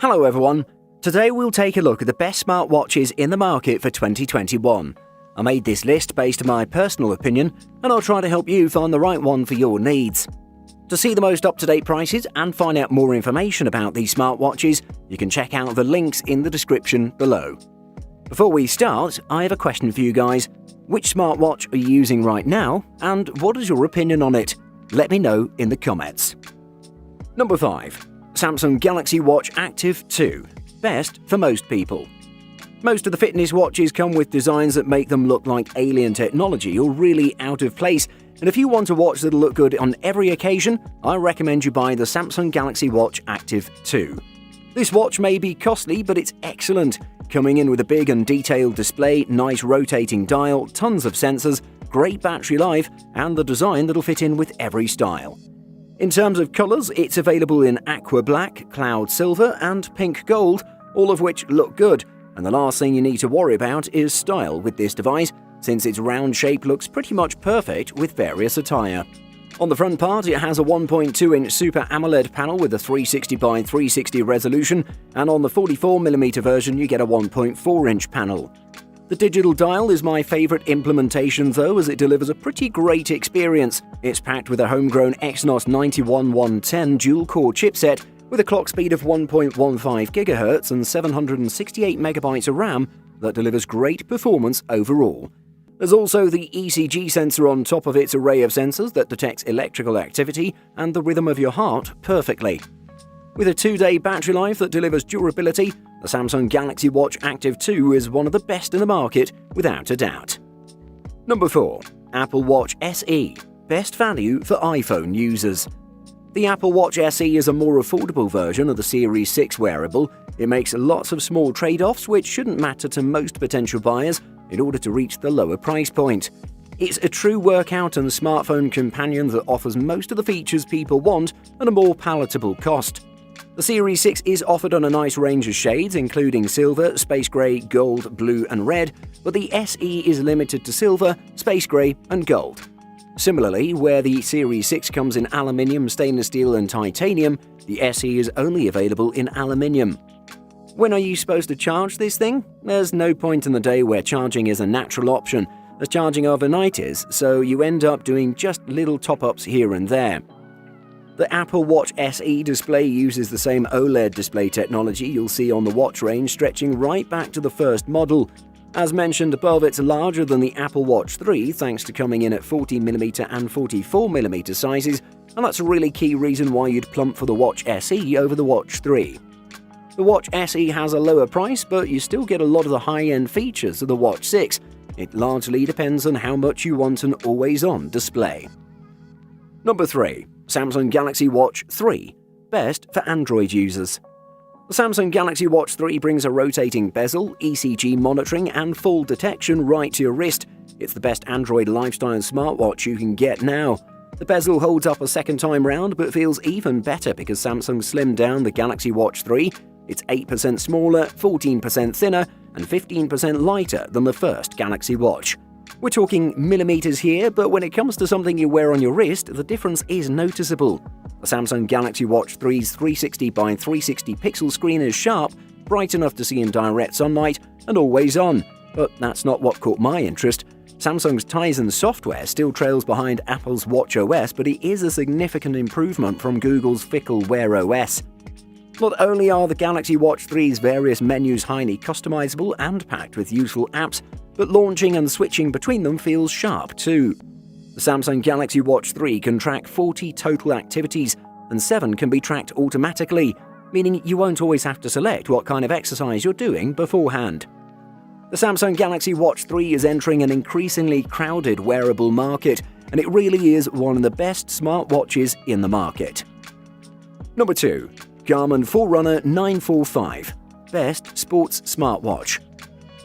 Hello everyone, today we'll take a look at the best smartwatches in the market for 2021. I made this list based on my personal opinion, and I'll try to help you find the right one for your needs. To see the most up-to-date prices and find out more information about these smartwatches, you can check out the links in the description below. Before we start, I have a question for you guys. Which smartwatch are you using right now, and what is your opinion on it? Let me know in the comments. Number 5. Samsung Galaxy Watch Active 2. Best for most people. Most of the fitness watches come with designs that make them look like alien technology or really out of place, and if you want a watch that'll look good on every occasion, I recommend you buy the Samsung Galaxy Watch Active 2. This watch may be costly, but it's excellent, coming in with a big and detailed display, nice rotating dial, tons of sensors, great battery life, and the design that'll fit in with every style. In terms of colours, it's available in aqua black, cloud silver, and pink gold, all of which look good, and the last thing you need to worry about is style with this device, since its round shape looks pretty much perfect with various attire. On the front part, it has a 1.2-inch Super AMOLED panel with a 360 by 360 resolution, and on the 44mm version you get a 1.4-inch panel. The digital dial is my favourite implementation though, as it delivers a pretty great experience. It's packed with a homegrown Exynos 91110 dual-core chipset with a clock speed of 1.15 GHz and 768 MB of RAM that delivers great performance overall. There's also the ECG sensor on top of its array of sensors that detects electrical activity and the rhythm of your heart perfectly. With a 2-day battery life that delivers durability, the Samsung Galaxy Watch Active 2 is one of the best in the market, without a doubt. Number 4. Apple Watch SE. Best value for iPhone users. The Apple Watch SE is a more affordable version of the Series 6 wearable. It makes lots of small trade-offs which shouldn't matter to most potential buyers in order to reach the lower price point. It's a true workout and smartphone companion that offers most of the features people want at a more palatable cost. The Series 6 is offered on a nice range of shades, including silver, space grey, gold, blue and red, but the SE is limited to silver, space grey and gold. Similarly, where the Series 6 comes in aluminium, stainless steel and titanium, the SE is only available in aluminium. When are you supposed to charge this thing? There's no point in the day where charging is a natural option, as charging overnight is, so you end up doing just little top-ups here and there. The Apple Watch SE display uses the same OLED display technology you'll see on the watch range, stretching right back to the first model. As mentioned above, it's larger than the Apple Watch 3 thanks to coming in at 40mm and 44mm sizes, and that's a really key reason why you'd plump for the Watch SE over the Watch 3. The Watch SE has a lower price, but you still get a lot of the high-end features of the Watch 6. It largely depends on how much you want an always-on display. Number 3. Samsung Galaxy Watch 3. Best for Android users. The Samsung Galaxy Watch 3 brings a rotating bezel, ECG monitoring and fall detection right to your wrist. It's the best Android lifestyle smartwatch you can get now. The bezel holds up a second time round, but feels even better because Samsung slimmed down the Galaxy Watch 3. It's 8% smaller, 14% thinner, and 15% lighter than the first Galaxy Watch. We're talking millimeters here, but when it comes to something you wear on your wrist, the difference is noticeable. The Samsung Galaxy Watch 3's 360 by 360 pixel screen is sharp, bright enough to see in direct sunlight, and always on. But that's not what caught my interest. Samsung's Tizen software still trails behind Apple's watchOS, but it is a significant improvement from Google's fickle Wear OS. Not only are the Galaxy Watch 3's various menus highly customizable and packed with useful apps, but launching and switching between them feels sharp too. The Samsung Galaxy Watch 3 can track 40 total activities, and 7 can be tracked automatically, meaning you won't always have to select what kind of exercise you're doing beforehand. The Samsung Galaxy Watch 3 is entering an increasingly crowded wearable market, and it really is one of the best smartwatches in the market. Number 2. Garmin Forerunner 945. Best sports smartwatch.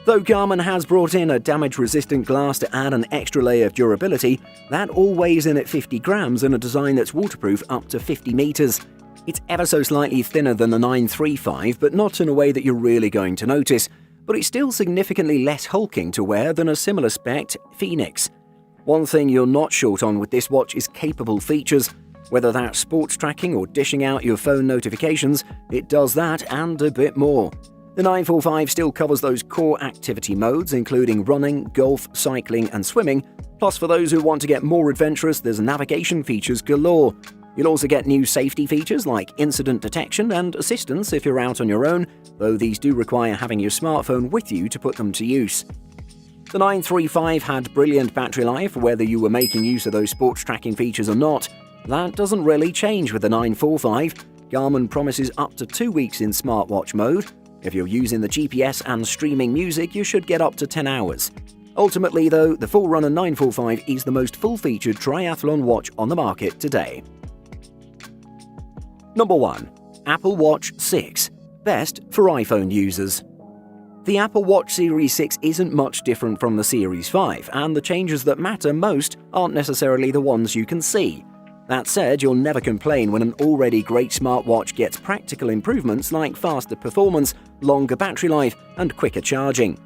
Though Garmin has brought in a damage-resistant glass to add an extra layer of durability, that all weighs in at 50 grams in a design that's waterproof up to 50 meters. It's ever so slightly thinner than the 935, but not in a way that you're really going to notice, but it's still significantly less hulking to wear than a similar spec Phoenix. One thing you're not short on with this watch is capable features. Whether that's sports tracking or dishing out your phone notifications, it does that and a bit more. The 945 still covers those core activity modes, including running, golf, cycling, and swimming. Plus, for those who want to get more adventurous, there's navigation features galore. You'll also get new safety features like incident detection and assistance if you're out on your own, though these do require having your smartphone with you to put them to use. The 935 had brilliant battery life, whether you were making use of those sports tracking features or not. That doesn't really change with the 945. Garmin promises up to 2 weeks in smartwatch mode. If you're using the GPS and streaming music, you should get up to 10 hours. Ultimately, though, the Forerunner 945 is the most full-featured triathlon watch on the market today. Number 1. Apple Watch 6. Best for iPhone users. The Apple Watch Series 6 isn't much different from the Series 5, and the changes that matter most aren't necessarily the ones you can see. That said, you'll never complain when an already great smartwatch gets practical improvements like faster performance, longer battery life, and quicker charging.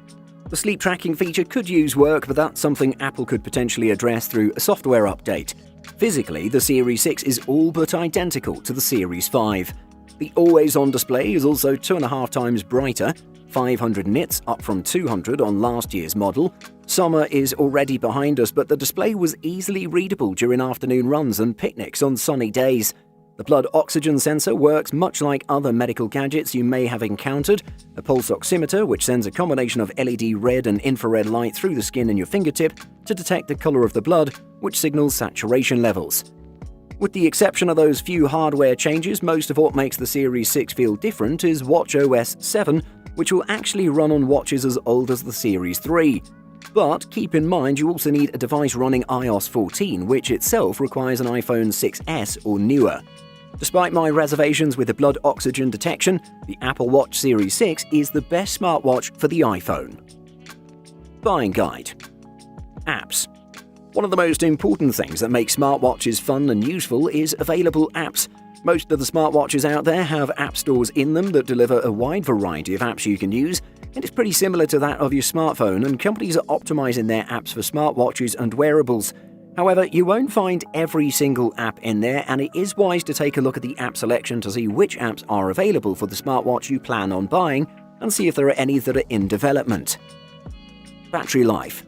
The sleep tracking feature could use work, but that's something Apple could potentially address through a software update. Physically, the Series 6 is all but identical to the Series 5. The always-on display is also 2.5 times brighter, 500 nits up from 200 on last year's model. Summer is already behind us, but the display was easily readable during afternoon runs and picnics on sunny days. The blood oxygen sensor works much like other medical gadgets you may have encountered. A pulse oximeter, which sends a combination of LED red and infrared light through the skin in your fingertip to detect the color of the blood, which signals saturation levels. With the exception of those few hardware changes, most of what makes the Series 6 feel different is watchOS 7, which will actually run on watches as old as the Series 3. But keep in mind you also need a device running iOS 14, which itself requires an iPhone 6S or newer. Despite my reservations with the blood oxygen detection, the Apple Watch Series 6 is the best smartwatch for the iPhone. Buying guide. Apps. One of the most important things that make smartwatches fun and useful is available apps. Most of the smartwatches out there have app stores in them that deliver a wide variety of apps you can use, and it's pretty similar to that of your smartphone, and companies are optimizing their apps for smartwatches and wearables. However, you won't find every single app in there, and it is wise to take a look at the app selection to see which apps are available for the smartwatch you plan on buying, and see if there are any that are in development. Battery life.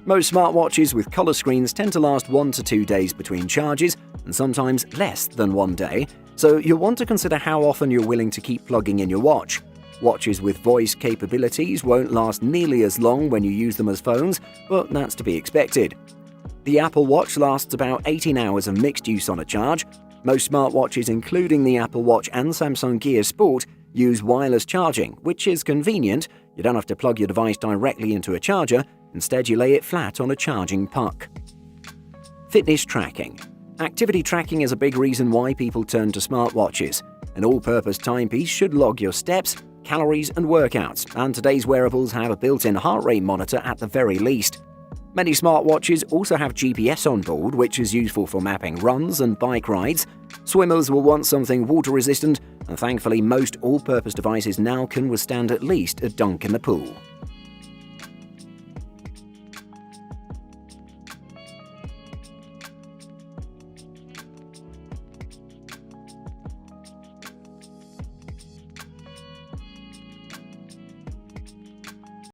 Most smartwatches with color screens tend to last 1 to 2 days between charges, and sometimes less than 1 day, so you'll want to consider how often you're willing to keep plugging in your watch. Watches with voice capabilities won't last nearly as long when you use them as phones, but that's to be expected. The Apple Watch lasts about 18 hours of mixed use on a charge. Most smartwatches, including the Apple Watch and Samsung Gear Sport, use wireless charging, which is convenient. You don't have to plug your device directly into a charger. Instead, you lay it flat on a charging puck. Fitness tracking. Activity tracking is a big reason why people turn to smartwatches. An all-purpose timepiece should log your steps, calories, and workouts, and today's wearables have a built-in heart rate monitor at the very least. Many smartwatches also have GPS on board, which is useful for mapping runs and bike rides. Swimmers will want something water-resistant, and thankfully most all-purpose devices now can withstand at least a dunk in the pool.